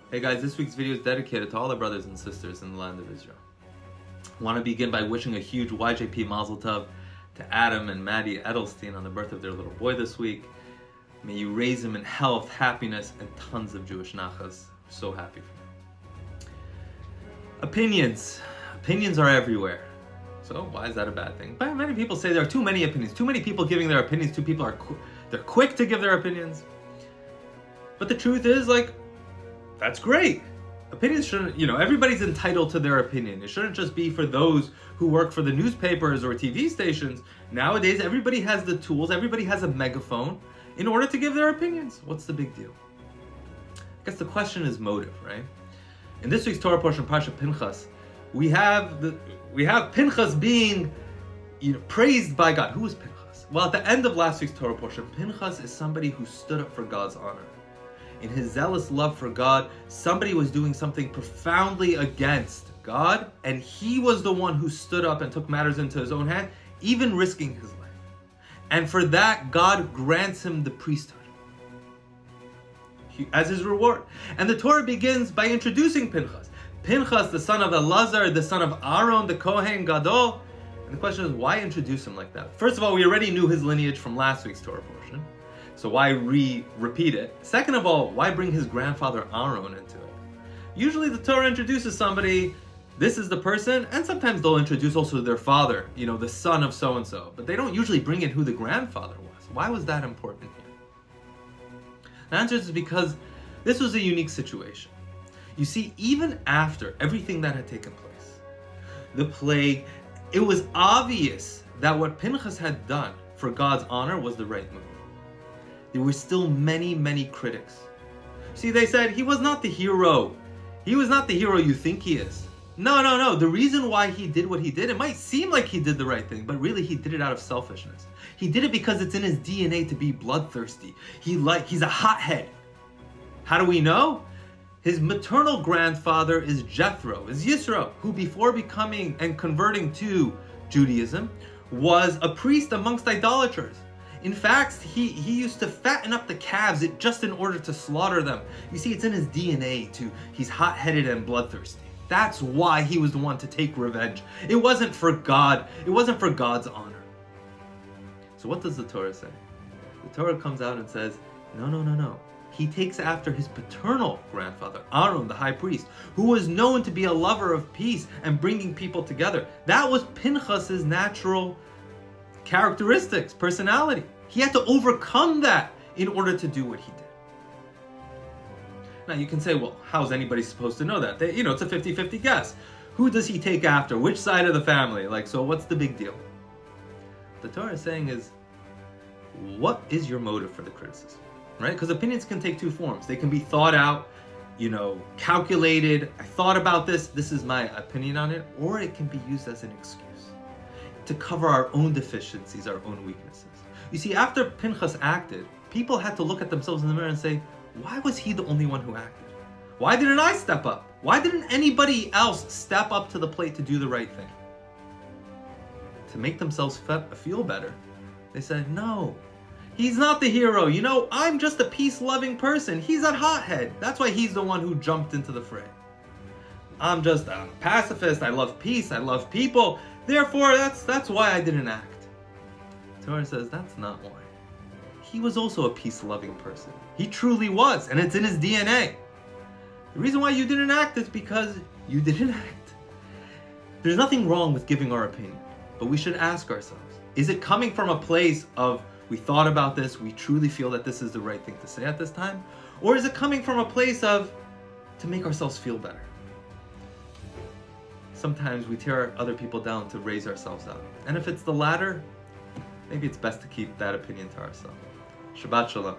Hey guys, this week's video is dedicated to all our brothers and sisters in the land of Israel. I want to begin by wishing a huge YJP Mazel Tov to Adam and Maddie Edelstein on the birth of their little boy this week. May you raise him in health, happiness, and tons of Jewish nachas. So happy for him. Opinions. Opinions are everywhere. So why is that a bad thing? But many people say there are too many opinions. Too many people giving their opinions. They're quick to give their opinions. But the truth is, that's great. Opinions shouldn't, everybody's entitled to their opinion. It shouldn't just be for those who work for the newspapers or TV stations. Nowadays, everybody has the tools, everybody has a megaphone in order to give their opinions. What's the big deal? I guess the question is motive, right? In this week's Torah portion, Parsha Pinchas, we have Pinchas being praised by God. Who is Pinchas? Well, at the end of last week's Torah portion, Pinchas is somebody who stood up for God's honor. In his zealous love for God, somebody was doing something profoundly against God, and he was the one who stood up and took matters into his own hand, even risking his life. And for that, God grants him the priesthood as his reward. And the Torah begins by introducing Pinchas. Pinchas, the son of Elazar, the son of Aaron, the Kohen Gadol. And the question is, why introduce him like that? First of all, we already knew his lineage from last week's Torah portion. So why repeat it? Second of all, why bring his grandfather Aaron into it? Usually the Torah introduces somebody, this is the person, and sometimes they'll introduce also their father, the son of so-and-so. But they don't usually bring in who the grandfather was. Why was that important here? The answer is because this was a unique situation. You see, even after everything that had taken place, the plague, it was obvious that what Pinchas had done for God's honor was the right move. There were still many, many critics. See, they said, he was not the hero. He was not the hero you think he is. No. The reason why he did what he did, it might seem like he did the right thing, but really he did it out of selfishness. He did it because it's in his DNA to be bloodthirsty. He's a hothead. How do we know? His maternal grandfather is Jethro, is Yisro, who before becoming and converting to Judaism was a priest amongst idolaters. In fact, he used to fatten up the calves just in order to slaughter them. You see, it's in his DNA he's hot-headed and bloodthirsty. That's why he was the one to take revenge. It wasn't for God. It wasn't for God's honor. So what does the Torah say? The Torah comes out and says, no. He takes after his paternal grandfather, Aaron, the high priest, who was known to be a lover of peace and bringing people together. That was Pinchas's natural characteristics, personality. He had to overcome that in order to do what he did. Now you can say, well, how's anybody supposed to know that? It's a 50-50 guess. Who does he take after? Which side of the family? So what's the big deal? What the Torah is saying is, what is your motive for the criticism? Right? Because opinions can take two forms. They can be thought out, calculated. I thought about this is my opinion on it. Or it can be used as an excuse to cover our own deficiencies, our own weaknesses. You see, after Pinchas acted, people had to look at themselves in the mirror and say, why was he the only one who acted? Why didn't I step up? Why didn't anybody else step up to the plate to do the right thing? To make themselves feel better, they said, no, he's not the hero. I'm just a peace-loving person. He's a hothead. That's why he's the one who jumped into the fray. I'm just a pacifist. I love peace. I love people. Therefore, that's why I didn't act. Torah says that's not why. He was also a peace-loving person. He truly was, and it's in his DNA. The reason why you didn't act is because you didn't act. There's nothing wrong with giving our opinion, but we should ask ourselves, is it coming from a place of we thought about this, we truly feel that this is the right thing to say at this time? Or is it coming from a place of to make ourselves feel better? Sometimes we tear other people down to raise ourselves up. And if it's the latter, maybe it's best to keep that opinion to ourselves. Shabbat Shalom.